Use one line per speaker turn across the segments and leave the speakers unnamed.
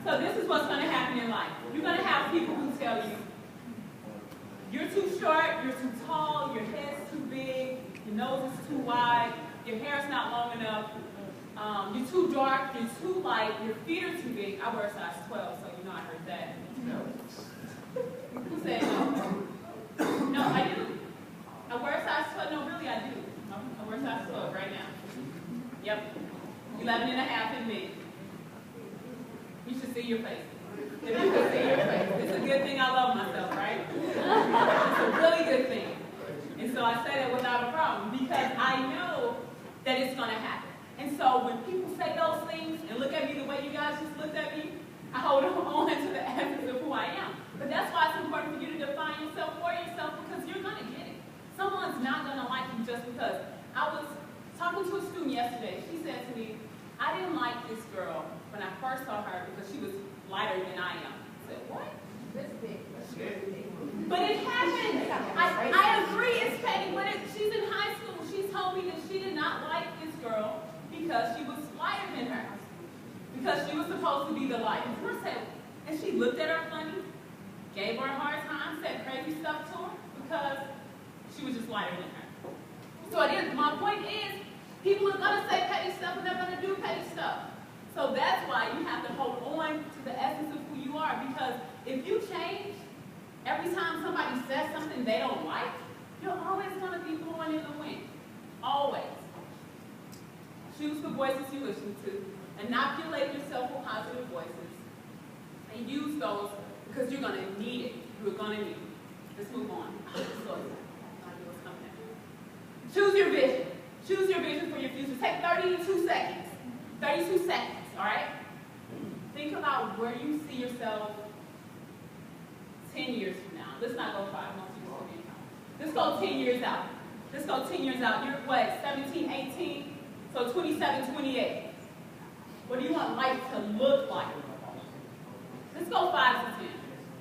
So this is what's going to happen in life. You're going to have people who tell you, you're too short, you're too tall, your head's too big, your nose is too wide, your hair's not long enough, you're too dark, you're too light, your feet are too big. I wear a size 12, so you know I heard that. Who said no? No, I do. I wear a size 12. No, really, I do. I wear a size 12 right now. Yep. 11 and a half in mid. You should see your face. If you could see your face. It's a good thing I love myself, right? It's a really good thing. And so I say that without a problem because I know that it's going to happen. And so when people say those things and look at me the way you guys just looked at me, I hold on to the essence of who I am. But that's why it's important for you to define yourself for yourself because you're going to get it. Someone's not going to like you just because. I was talking to a student yesterday. She said to me, I didn't like this girl when I first saw her because she was lighter than I am. I said, what?
That's big.
But it happened. I agree, it's petty. When she's in high school, she told me that she did not like this girl because she was lighter than her. Because she was supposed to be the lightest. And she looked at her funny, gave her a hard time, said crazy stuff to her because she was just lighter than her. So my point is, people are going to say petty stuff and they're going to do petty stuff. So that's why you have to hold on to the essence of who you are because if you change, every time somebody says something they don't like, you're always going to be blowing in the wind. Always. Choose the voices you listen to. Inoculate yourself with positive voices. And use those because you're going to need it. You're going to need it. Let's move on. Choose your vision. Choose your vision for your future. Take 32 seconds. 32 seconds, all right? Think about where you see yourself 10 years from now. Let's not go 5 months. Let's go 10 years out. Let's go 10 years out. You're what, 17, 18? So 27, 28. What do you want life to look like? Let's go 5 to 10,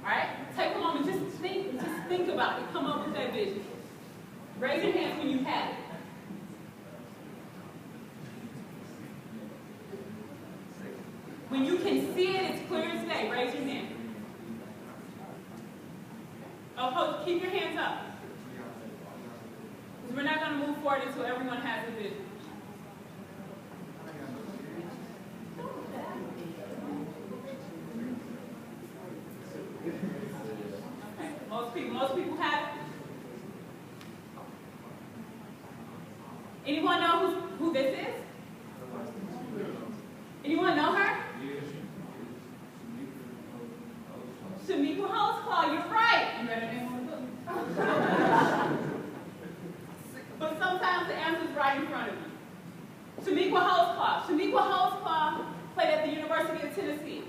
all right? Take a moment, just think about it. Come up with that vision. Raise your hands when you have it. When you can see it, it's clear as day. Raise your hand. Oh, keep your hands up. Because we're not going to move forward until everyone has a vision. Okay. Most people have it. Anyone know who this is? Anyone know her? Shamika Holtzclaw, you're right. You read her name on the book. But sometimes the answer is right in front of you. Shamika Holtzclaw. Shamika Holtzclaw played at the University of Tennessee.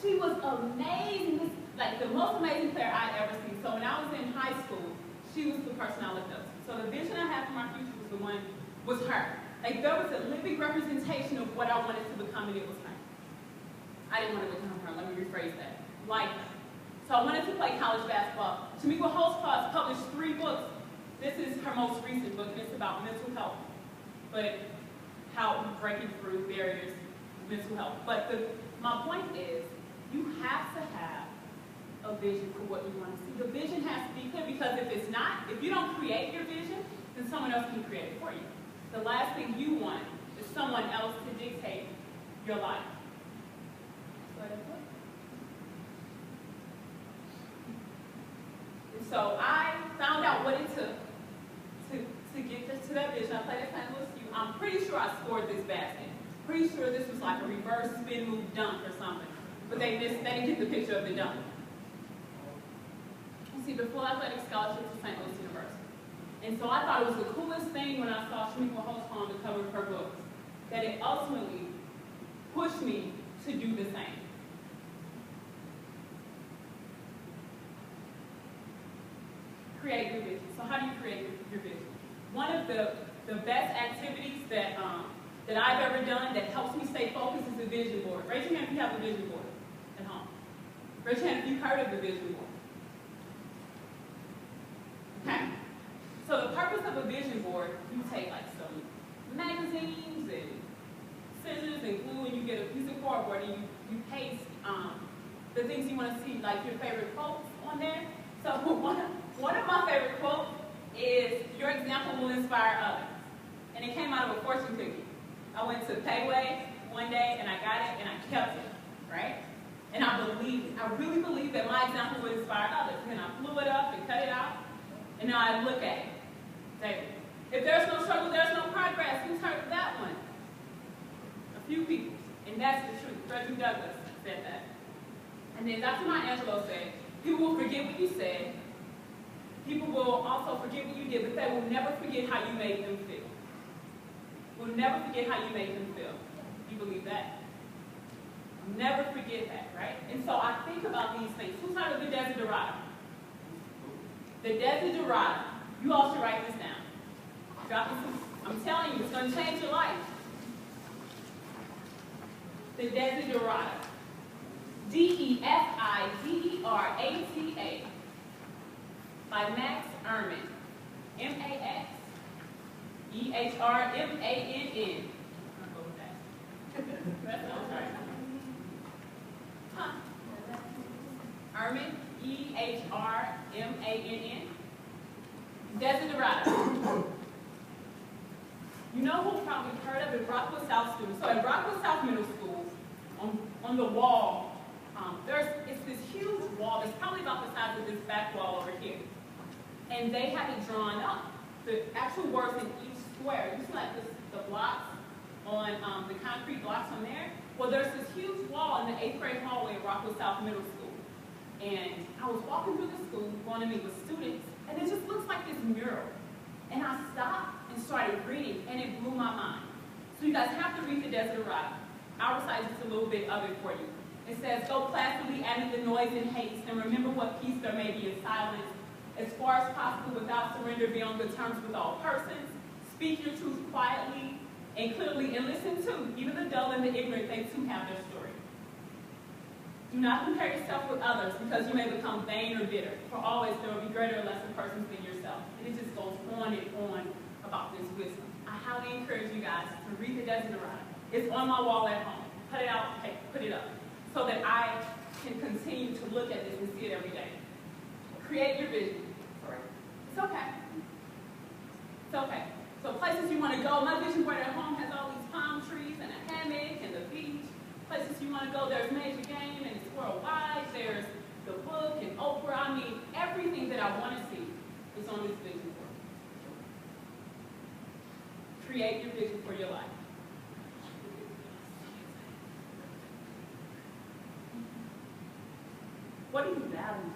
She was amazing, like the most amazing player I'd ever seen. So when I was in high school, she was the person I looked up to. So the vision I had for my future was her. Like there was a living representation of what I wanted to become, and it was her. I didn't want to become her. Let me rephrase that. Like her. So I wanted to play college basketball. Shamika Holtzclaw has published 3 books. This is her most recent book, and it's about mental health, but how breaking through barriers to mental health. But my point is, you have to have a vision for what you want to see. The vision has to be clear because if it's not, if you don't create your vision, then someone else can create it for you. The last thing you want is someone else to dictate your life. So I found out what it took to get to that vision. I played at St. Louis U. I'm pretty sure I scored this basket. Pretty sure this was like a reverse spin move dunk or something. But they didn't get the picture of the dunk. See, before athletic scholarship to St. Louis University. And so I thought it was the coolest thing when I saw Shamika Holtzclaw on the cover of her books, that it ultimately pushed me to do the same. Create your vision. So how do you create your vision? One of the best activities that I've ever done that helps me stay focused is a vision board. Raise your hand if you have a vision board at home. Raise your hand if you've heard of the vision board. Okay. So the purpose of a vision board, you take like some magazines and whiteboard and you paste the things you want to see, like your favorite quotes on there. So one of my favorite quotes is, "Your example will inspire others." And it came out of a fortune cookie. I went to Payway one day and I got it and I kept it, right? And I believed it. I really believed that my example would inspire others. And then I blew it up and cut it out. And now I look at it. Say, if there's no struggle, there's no progress. Who's heard of that one? A few people. And that's the truth. Frederick Douglass said that. And then Dr. Maya Angelou said, people will forget what you said. People will also forget what you did, but they will never forget how you made them feel. Will never forget how you made them feel. You believe that? Never forget that, right? And so I think about these things. Who's heard of the Desiderata? The Desiderata. You all should write this down. I'm telling you, it's going to change your life. The Desiderata. Defidera by Max Ehrmann. M-A-X. E-H-R-M-A-N-N. I'm going to go with that. That sounds right. Huh. Ehrmann. E-H-R-M-A-N-N. Desiderata. You know who probably heard of it? Rockwood South students. So at Rockwood South Middle School, on the wall, it's this huge wall that's probably about the size of this back wall over here. And they have it drawn up. The actual words in each square. You see like the blocks on the concrete blocks on there? Well, there's this huge wall in the 8th grade hallway at Rockwood South Middle School. And I was walking through the school, going to meet with students, and it just looks like this mural. And I stopped and started reading, and it blew my mind. So you guys have to read the Desiderata. I'll recite just a little bit of it for you. It says, "Go placidly amid the noise and haste, and remember what peace there may be in silence. As far as possible, without surrender, be on good terms with all persons. Speak your truth quietly and clearly, and listen to, even the dull and the ignorant, they too have their story. Do not compare yourself with others, because you may become vain or bitter. For always there will be greater or lesser persons than yourself." And it just goes on and on about this wisdom. I highly encourage you guys to read the Desiderata. It's on my wall at home. Cut it out, okay, put it up, so that I can continue to look at this and see it every day. Create your vision. Sorry. It's okay. It's okay. So places you want to go. My vision board at home has all these palm trees and a hammock and the beach. Places you want to go, there's Major Game and Squirrel Wide. There's the book and Oprah. I mean, everything that I want to see is on this vision board. Create your vision for your life. What do you value?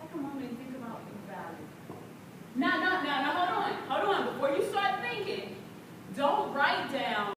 Take a moment and think about what you value. Now, hold on. Before you start thinking, don't write down